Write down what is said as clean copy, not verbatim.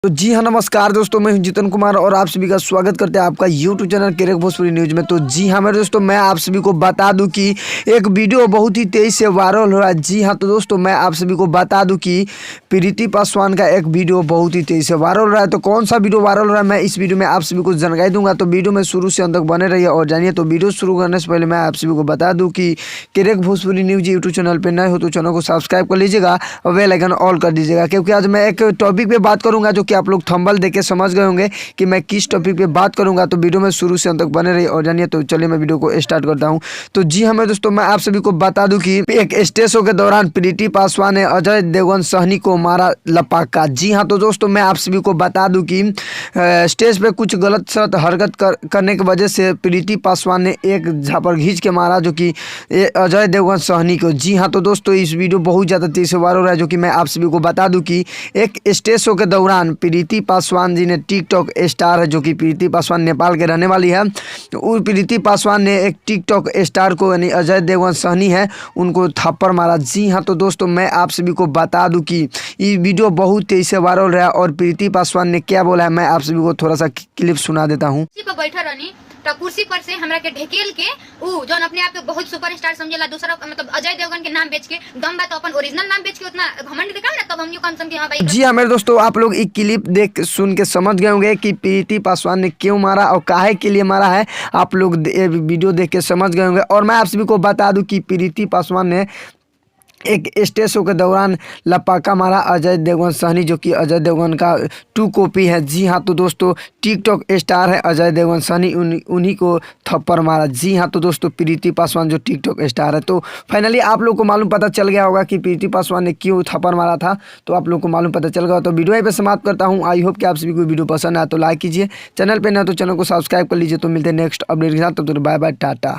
तो जी हाँ, नमस्कार दोस्तों, मैं हूं जितन कुमार और आप सभी का स्वागत करते हैं आपका यूट्यूब चैनल केरेक भोजपुरी न्यूज में। तो जी हाँ मेरे दोस्तों, मैं आप सभी को बता दूं कि एक वीडियो बहुत ही तेजी से वायरल हो रहा है। जी हाँ, तो दोस्तों मैं आप सभी को बता दूं कि प्रीति पासवान का एक वीडियो बहुत ही तेजी से वायरल हो रहा है। तो कौन सा वीडियो वायरल हो रहा है, मैं इस वीडियो में आप सभी को जानकारी दूंगा। तो वीडियो में शुरू से अंत तक बने रहिए और जानिए। तो वीडियो शुरू करने से पहले मैं आप सभी को बता दूँ कि केरेक भोजपुरी न्यूज यूट्यूब चैनल पर नए हो तो चैनल को सब्सक्राइब कर लीजिएगा और बेल आइकन ऑल कर दीजिएगा, क्योंकि आज मैं एक टॉपिक पे बात करूंगा जो कि आप लोग थंबनेल देख के समझ गए होंगे कि मैं किस टॉपिक पे बात करूंगा। तो वीडियो में शुरू से अंत तक बने रहिए और जानिए। तो चलिए मैं वीडियो को स्टार्ट करता हूं। तो जी हाँ मेरे दोस्तों, मैं आप सभी को बता दूं कि एक स्टेज शो के दौरान प्रीति पासवान ने अजय देवगन सहनी को मारा लपाका। जी हाँ, तो दोस्तों मैं आप सभी को बता दूं कि स्टेज पे कुछ गलत सलत हरकत करने की वजह से प्रीति पासवान ने एक झापड़ खींच के मारा जो कि अजय देवगन सहनी को। जी हाँ, तो दोस्तों इस वीडियो बहुत ज़्यादा तेजी से वायरल हो रहा है, जो कि मैं आप सभी को बता दूं कि एक स्टेज शो के दौरान प्रीति पासवान जी ने टिकटॉक स्टार है, जो कि प्रीति पासवान नेपाल के रहने वाली है, तो उस प्रीति पासवान ने एक टिकटॉक स्टार को यानी अजय देवगन सहनी है उनको थप्पड़ मारा। जी हाँ, तो दोस्तों मैं आप सभी को बता दूं कि ये वीडियो बहुत तेजी से वायरल रहा है और प्रीति पासवान ने क्या बोला है मैं आप सभी को थोड़ा सा क्लिप सुना देता हूँ। बैठा रहनी तो कुर्सी पर से हमरा के ढकेल के ऊ जो अपने आप के बहुत सुपरस्टार समझेला, दूसरा मतलब अजय देवगन के नाम बेच के दम बा तो अपन ओरिजिनल नाम बेच के उतना घमंड दिखाओ ना, तब हम यूं कम समझे। हां भाई जी हाँ मेरे दोस्तों, आप लोग ये क्लिप देख सुन के समझ गए होंगे कि प्रीति पासवान ने क्यों मारा और काहे के लिए मारा है। आप लोग वीडियो देख के समझ गए होंगे। और मैं आप सभी को बता दूं कि प्रीति पासवान ने एक स्टेज शो के दौरान लपाका मारा अजय देवगन सहनी, जो कि अजय देवगन का 2 कॉपी है। जी हाँ, तो दोस्तों टिकटॉक स्टार है अजय देवगन सहनी, उन्हीं को थप्पड़ मारा। जी हाँ, तो दोस्तों प्रीति पासवान जो टिकटॉक स्टार है। तो फाइनली आप लोग को मालूम पता चल गया होगा कि प्रीति पासवान ने क्यों थप्पड़ मारा था, तो आप लोग को मालूम पता चल गया। तो वीडियो यहीं पे समाप्त करता हूँ। आई होप कि आप सभी को वीडियो पसंद आया तो लाइक कीजिए, चैनल पर न तो चैनल को सब्सक्राइब कर लीजिए। तो मिलते हैं नेक्स्ट अपडेट के साथ, तब तक बाय बाय, टाटा।